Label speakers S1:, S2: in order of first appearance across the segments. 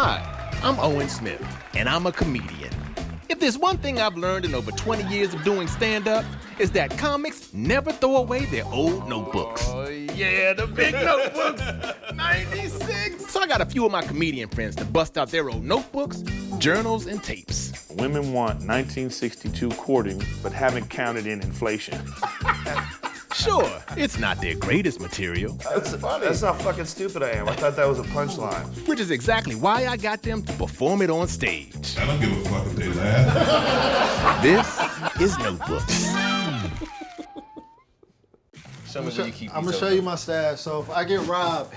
S1: Hi, I'm Owen Smith, and I'm a comedian. If there's one thing I've learned in over 20 years of doing stand-up, is that comics never throw away their old notebooks.
S2: Oh, yeah, the big notebooks. 96.
S1: So I got a few of my comedian friends to bust out their old notebooks, journals, and tapes.
S3: Women want 1962 courting, but haven't counted in inflation.
S1: Sure, it's not their greatest material.
S3: That's funny. That's how fucking stupid I am. I thought that was a punchline.
S1: Which is exactly why I got them to perform it on stage.
S4: I don't give a fuck if they laugh.
S1: This is Notebooks.
S2: Show me where you keep
S5: I'm gonna show you my stash. So if I get robbed,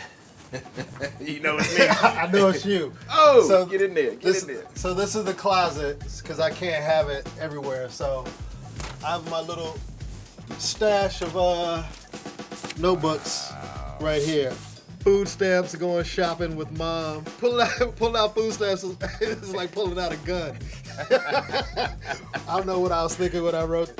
S2: You know it's me.
S5: I know it's you.
S2: Oh,
S5: So
S2: get in there. Get in there.
S5: So this is the closet because I can't have it everywhere. So I have my little stash of notebooks right here. Food stamps, going shopping with mom. Pulling out food stamps is like pulling out a gun. I don't know what I was thinking when I wrote.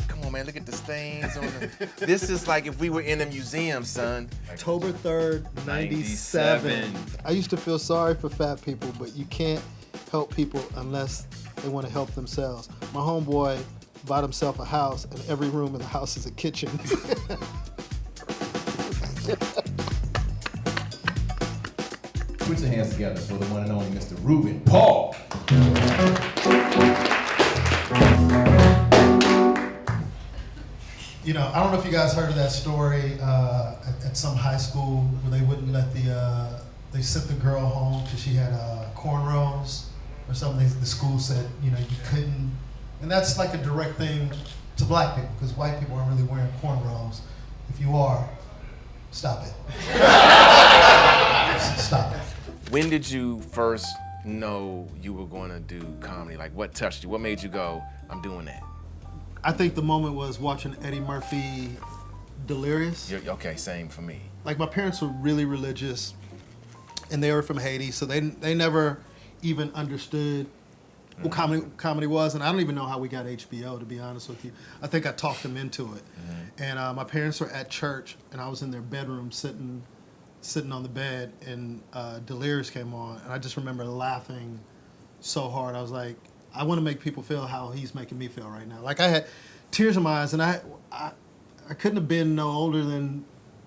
S2: Come on, man. Look at the stains on the. This is like if we were in a museum, son.
S5: October 3rd, 97. I used to feel sorry for fat people, but you can't help people unless they want to help themselves. My homeboy bought himself a house, and every room in the house is a kitchen.
S6: Put your hands together for the one and only Mr. Ruben Paul.
S5: You know, I don't know if you guys heard of that story at some high school where they wouldn't let they sent the girl home because she had cornrows or something. The school said, you know, you couldn't. And that's like a direct thing to black people because white people aren't really wearing cornrows. If you are, stop it. Stop it.
S2: When did you first know you were going to do comedy? Like, what touched you? What made you go, I'm doing that?
S5: I think the moment was watching Eddie Murphy Delirious.
S2: Okay, same for me.
S5: Like, my parents were really religious, and they were from Haiti, so they never even understood what comedy was, and I don't even know how we got HBO, to be honest with you. I think I talked them into it. And my parents were at church, and I was in their bedroom sitting on the bed, and Delirious came on, and I just remember laughing so hard. I was like, I want to make people feel how he's making me feel right now. Like, I had tears in my eyes, and I couldn't have been no older than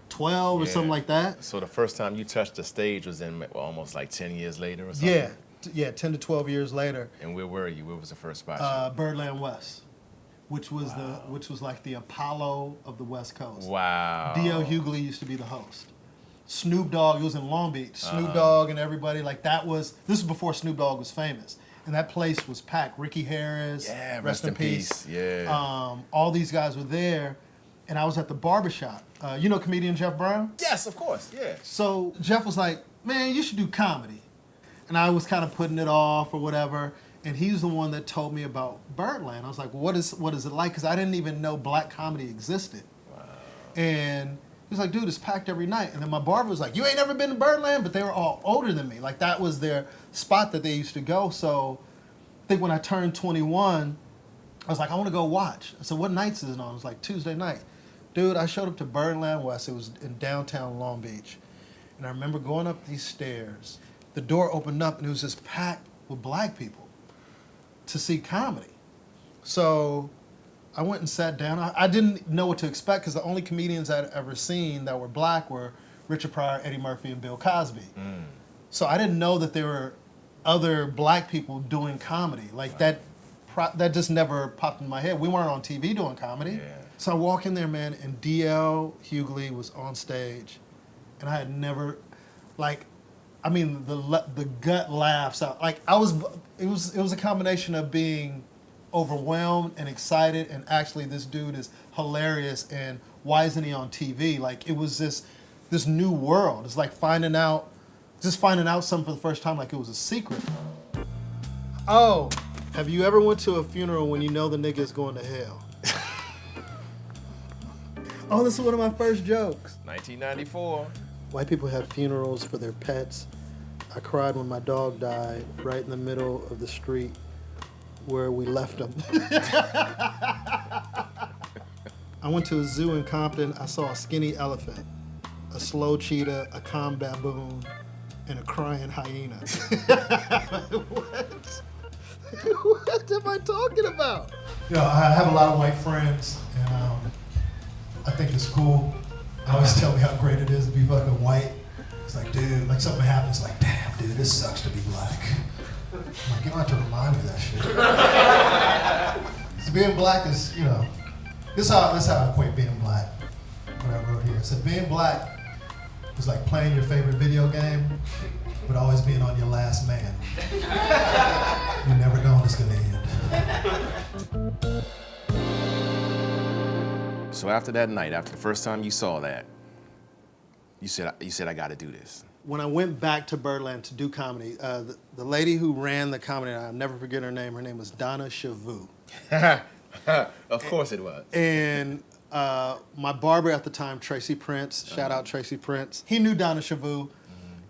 S5: 12 or something like that.
S2: So the first time you touched the stage was in almost like 10 years later or something?
S5: Yeah, 10 to 12 years later.
S2: And where were you? Where was the first spot?
S5: Birdland West, which was like the Apollo of the West Coast.
S2: Wow.
S5: D.L. Hughley used to be the host. Snoop Dogg, it was in Long Beach. Snoop Dogg and everybody, like this was before Snoop Dogg was famous. And that place was packed. Ricky Harris, rest in peace.
S2: Yeah.
S5: All these guys were there, and I was at the barbershop. You know comedian Jeff Brown?
S2: Yes, of course, yeah.
S5: So Jeff was like, man, you should do comedy. And I was kind of putting it off or whatever. And he's the one that told me about Birdland. I was like, what is it like? Because I didn't even know black comedy existed. Wow. And he was like, dude, it's packed every night. And then my barber was like, you ain't never been to Birdland? But they were all older than me. Like, that was their spot that they used to go. So I think when I turned 21, I was like, I want to go watch. I said, what nights is it on? It was like Tuesday night. Dude, I showed up to Birdland West. It was in downtown Long Beach. And I remember going up these stairs. The door opened up, and it was just packed with black people to see comedy. So I went and sat down. I didn't know what to expect because the only comedians I'd ever seen that were black were Richard Pryor, Eddie Murphy, and Bill Cosby. So I didn't know that there were other black people doing comedy. Like, that just never popped in my head. We weren't on TV doing comedy.
S2: Yeah.
S5: So I walk in there, man, and D.L. Hughley was on stage, and I had never, like, I mean, the gut laughs out. Like, it was a combination of being overwhelmed and excited, and actually this dude is hilarious, and why isn't he on TV? Like, it was this new world. It's like finding out something for the first time, like it was a secret. Oh, have you ever went to a funeral when you know the nigga is going to hell? Oh, this is one of my first jokes.
S2: 1994.
S5: White people have funerals for their pets. I cried when my dog died right in the middle of the street where we left him. I went to a zoo in Compton. I saw a skinny elephant, a slow cheetah, a calm baboon, and a crying hyena. What? What am I talking about?
S7: You know, I have a lot of white friends, and I think it's cool. I always tell me how great it is to be fucking white. It's like, dude, like something happens, like, damn, dude, this sucks to be black. I'm like, you don't have to remind me of that shit. So being black is, you know, this is how I equate being black. What I wrote here. It said being black is like playing your favorite video game, but always being on your last man. You never know when it's gonna end.
S2: So after that night, after the first time you saw that, you said I got to do this.
S5: When I went back to Birdland to do comedy, the lady who ran the comedy, I'll never forget her name was Donna Chavou.
S2: Of course it was.
S5: And my barber at the time, Tracy Prince, shout out Tracy Prince, he knew Donna Chavou.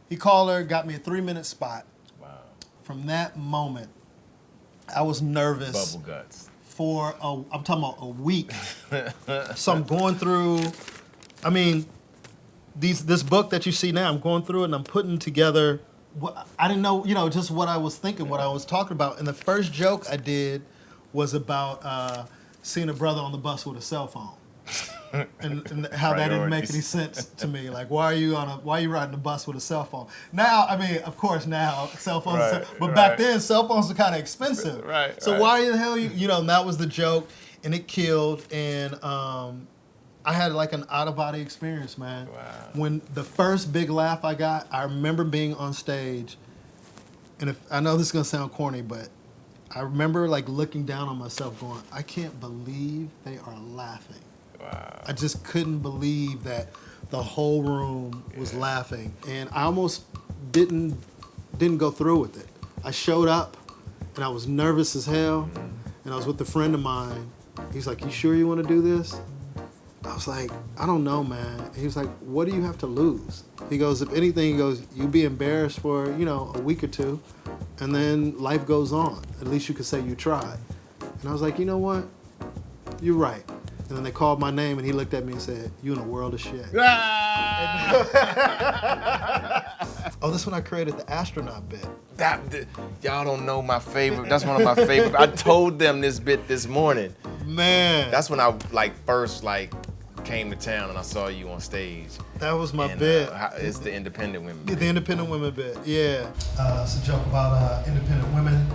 S5: He called her, got me a 3-minute spot.
S2: Wow.
S5: From that moment, I was nervous.
S2: Bubble guts.
S5: For I'm talking about a week. So I'm going through, I mean, this book that you see now, I'm going through it and I'm putting together what I didn't know, you know, just what I was thinking, what I was talking about. And the first joke I did was about seeing a brother on the bus with a cell phone. and how that didn't make any sense to me. Like, why are you riding the bus with a cell phone? Now, I mean, of course, now cell phones, but back then cell phones were kind of expensive. So why the hell you know? And that was the joke, and it killed. And I had like an out of body experience, man.
S2: Wow.
S5: When the first big laugh I got, I remember being on stage, and I know this is gonna sound corny, but I remember like looking down on myself, going, I can't believe they are laughing.
S2: Wow.
S5: I just couldn't believe that the whole room was laughing, and I almost didn't go through with it. I showed up, and I was nervous as hell, and I was with a friend of mine. He's like, "You sure you want to do this?" I was like, "I don't know, man." He was like, "What do you have to lose?" He goes, "If anything," he goes, "you'll be embarrassed for, you know, a week or two, and then life goes on. At least you could say you tried." And I was like, "You know what? You're right." And then they called my name, and he looked at me and said, "You in a world of shit." Oh, this is when I created the astronaut bit.
S2: Y'all don't know my favorite. That's one of my favorite. I told them this bit this morning.
S5: Man.
S2: That's when I first came to town and I saw you on stage.
S5: That was my
S2: And,
S5: bit.
S2: It's the independent women bit.
S5: The independent women bit, yeah.
S7: It's a joke about independent women,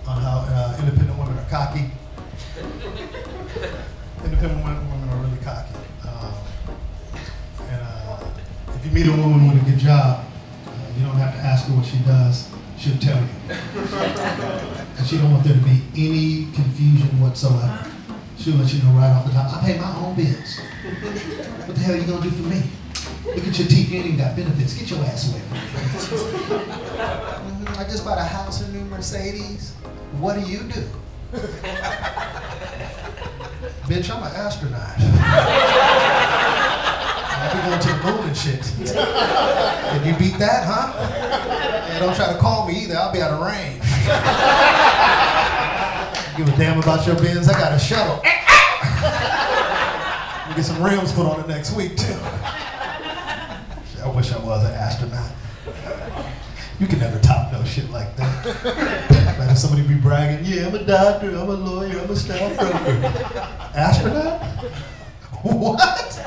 S7: on how independent women are cocky. Independent women are really cocky. If you meet a woman with a good job, you don't have to ask her what she does. She'll tell you. And she don't want there to be any confusion whatsoever. She'll let you know right off the top, I pay my own bills. What the hell are you gonna do for me? Look at your teeth, you ain't even got benefits. Get your ass away from me. I just bought a house and a new Mercedes. What do you do? Bitch, I'm an astronaut. I'll be going to the moon and shit. Can you beat that, huh? Yeah, don't try to call me either. I'll be out of range. Give a damn about your Benz. I got a shuttle. We'll get some rims put on it next week, too. I wish I was an astronaut. You can never top no shit like that. Imagine somebody be bragging, yeah, I'm a doctor, I'm a lawyer, I'm a stockbroker. Astronaut? What?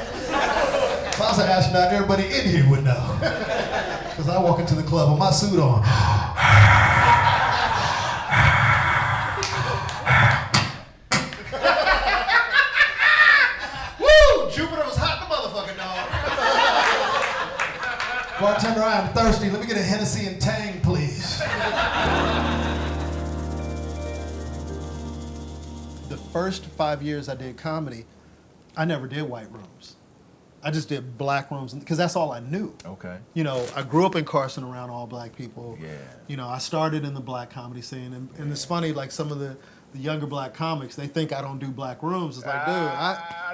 S7: If I was an astronaut, everybody in here would know. Because I walk into the club with my suit on. Woo! Jupiter was hot in the motherfucking dog. Bartender, I am thirsty. Let me get a Hennessy and Tang, please.
S5: The first 5 years I did comedy, I never did white rooms. I just did black rooms because that's all I knew.
S2: Okay.
S5: You know, I grew up in Carson around all black people.
S2: Yeah.
S5: You know, I started in the black comedy scene, and it's funny, like some of the younger black comics, they think I don't do black rooms. It's like, dude,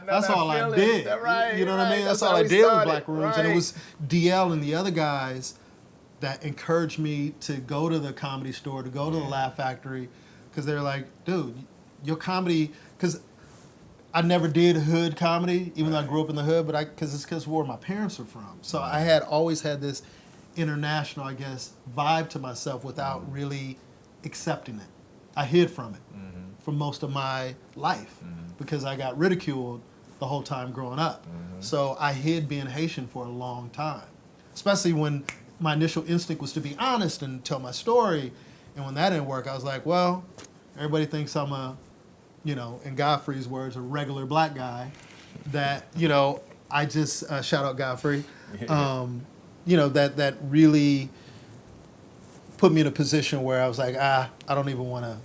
S5: that's all I did.
S2: Right,
S5: you know what I mean? That's all I did with black rooms. And it was DL and the other guys that encouraged me to go to the Comedy Store, to go to the Laugh Factory, because they're like, dude, your comedy, because I never did hood comedy, even though I grew up in the hood, but because where my parents are from. So I had always had this international, I guess, vibe to myself without really accepting it. I hid from it for most of my life because I got ridiculed the whole time growing up. So I hid being Haitian for a long time, especially when my initial instinct was to be honest and tell my story. And when that didn't work, I was like, well, everybody thinks I'm a, in Godfrey's words, a regular black guy that, I just, shout out Godfrey, that really put me in a position where I was like, I don't even want to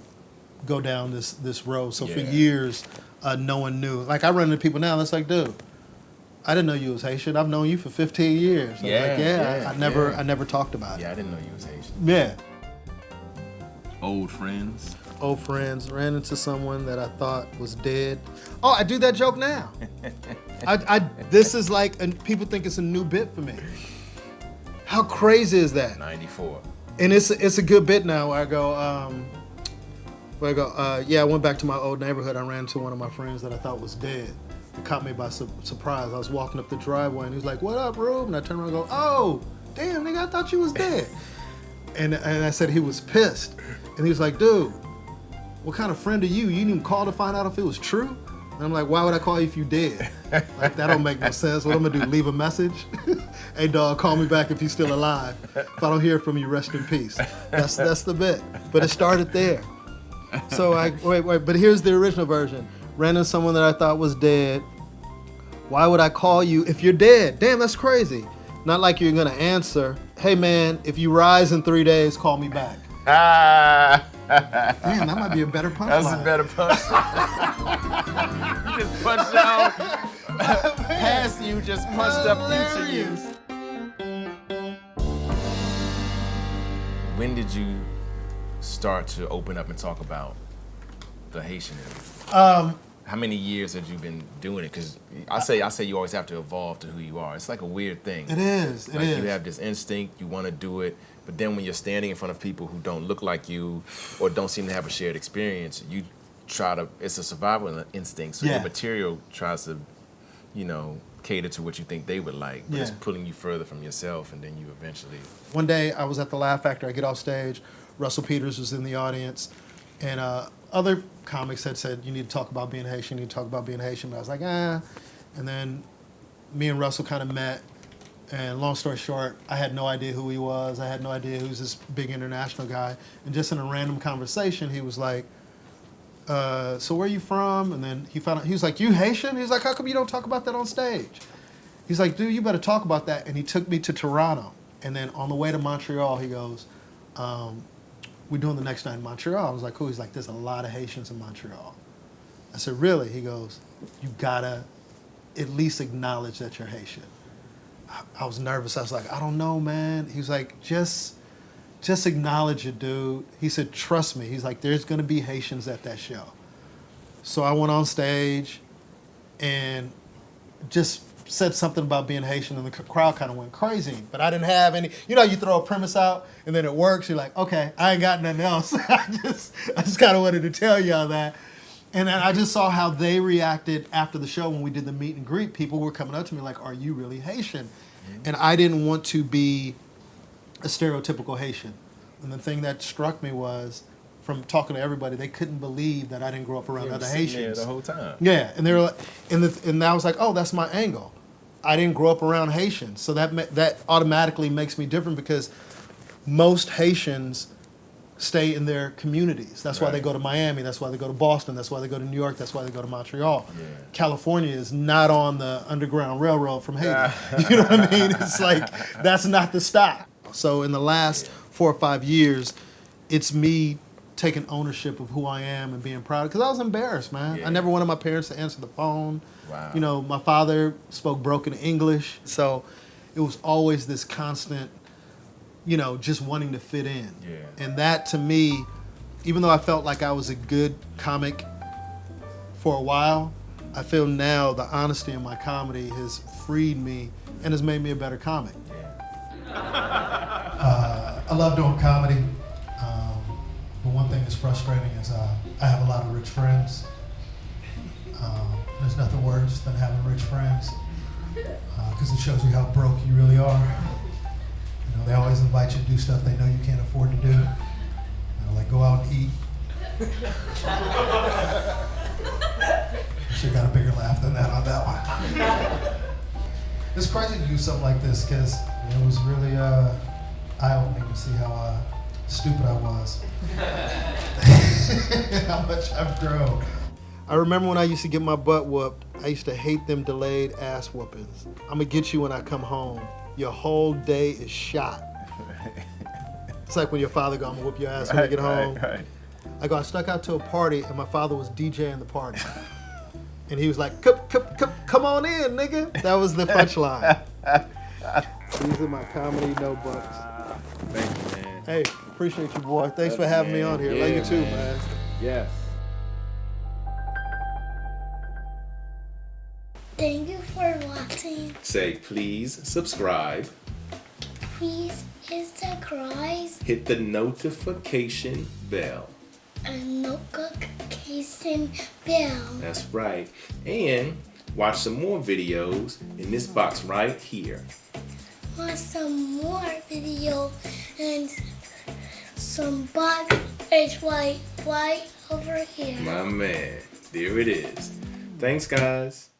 S5: go down this road. So for years, no one knew. Like, I run into people now, and it's like, dude, I didn't know you was Haitian. I've known you for 15 years. I never talked about it.
S2: Yeah, I didn't know you was Haitian.
S5: Yeah.
S2: Old friends.
S5: Old friends. Ran into someone that I thought was dead. Oh, I do that joke now. This is like, and people think it's a new bit for me. How crazy is that?
S2: 94.
S5: And it's a good bit now where I go, I went back to my old neighborhood. I ran into one of my friends that I thought was dead. It caught me by surprise. I was walking up the driveway and he was like, "What up, Ruben?" And I turned around and go, "Oh, damn, nigga, I thought you was dead." and I said he was pissed. And he was like, "Dude, what kind of friend are you? You didn't even call to find out if it was true?" And I'm like, "Why would I call you if you dead?" Like, that don't make no sense. What I'm gonna do, leave a message? "Hey, dog, call me back if you're still alive. If I don't hear from you, rest in peace." That's the bit. But it started there. So but here's the original version. Ran into someone that I thought was dead. "Why would I call you if you're dead?" Damn, that's crazy. Not like you're gonna answer. "Hey man, if you rise in 3 days, call me back." Damn, that might be a better punchline.
S2: That's a better punchline. You just punched out past you, just punched up future you. When did you start to open up and talk about the Haitian? How many years have you been doing it? Because I say you always have to evolve to who you are. It's like a weird thing.
S5: It is. It is.
S2: You have this instinct, you want to do it, but then when you're standing in front of people who don't look like you or don't seem to have a shared experience, you try to. It's a survival instinct. So your material tries to, cater to what you think they would like, but it's pulling you further from yourself, and then you eventually.
S5: One day I was at the Laugh Factory. I get off stage. Russell Peters was in the audience, and other comics had said, "You need to talk about being Haitian, you need to talk about being Haitian." But I was like, And then me and Russell kind of met, and long story short, I had no idea who he was. I had no idea who's this big international guy. And just in a random conversation, he was like, "So where are you from?" And then he found out, he was like, "You Haitian?" He was like, "How come you don't talk about that on stage?" He's like, "Dude, you better talk about that." And he took me to Toronto. And then on the way to Montreal, he goes, "We're doing the next night in Montreal." I was like, "Cool." He's like, "There's a lot of Haitians in Montreal." I said, "Really?" He goes, "You gotta at least acknowledge that you're Haitian." I was nervous. I was like, "I don't know, man." He was like, just acknowledge it, dude. He said, "Trust me." He's like, "There's gonna be Haitians at that show." So I went on stage and just said something about being Haitian, and the crowd kind of went crazy. But I didn't have any, you throw a premise out and then it works. You're like, okay, I ain't got nothing else. I just kind of wanted to tell y'all that. And then I just saw how they reacted after the show when we did the meet and greet. People were coming up to me like, "Are you really Haitian?" And I didn't want to be a stereotypical Haitian. And the thing that struck me was, from talking to everybody, they couldn't believe that I didn't grow up around other Haitians.
S2: The whole time.
S5: Yeah, and they were like, and I was like, "Oh, that's my angle. I didn't grow up around Haitians." So that automatically makes me different, because most Haitians stay in their communities. That's why they go to Miami. That's why they go to Boston. That's why they go to New York. That's why they go to Montreal. Yeah. California is not on the Underground Railroad from Haiti. You know what I mean? It's like, that's not the stop. So in the last 4 or 5 years, it's me taking ownership of who I am and being proud. Because I was embarrassed, man. I never wanted my parents to answer the phone. Wow. My father spoke broken English. So it was always this constant, just wanting to fit in. Yeah. And that, to me, even though I felt like I was a good comic for a while, I feel now the honesty in my comedy has freed me and has made me a better comic.
S7: I love doing comedy, but one thing that's frustrating is I have a lot of rich friends. there's nothing worse than having rich friends because it shows you how broke you really are. You know, they always invite you to do stuff they know you can't afford to do. You know, like go out and eat. Should have got a bigger laugh than that on that one. It's crazy to do something like this because it was really eye-opening to see how stupid I was. How much I've grown. I remember when I used to get my butt whooped, I used to hate them delayed ass whoopings. I'm gonna get you when I come home. Your whole day is shot. It's like when your father go, I'm gonna whoop your ass when you get home.
S2: Right.
S7: I snuck out to a party and my father was DJing the party. And he was like, come on in, nigga. That was the punchline. These are my comedy notebooks.
S2: Thank you, man.
S7: Hey, appreciate you, boy. Thanks for having me on here.
S2: Yeah,
S7: Love you too,
S2: man.
S7: man.
S2: Yes.
S8: Thank you for watching.
S1: Say please subscribe.
S8: Please hit subscribe
S1: Hit the notification bell.
S8: and notification bell.
S1: That's right. And watch some more videos in this box right here.
S8: Want some more video and some box is right over here.
S1: My man. There it is. Thanks, guys.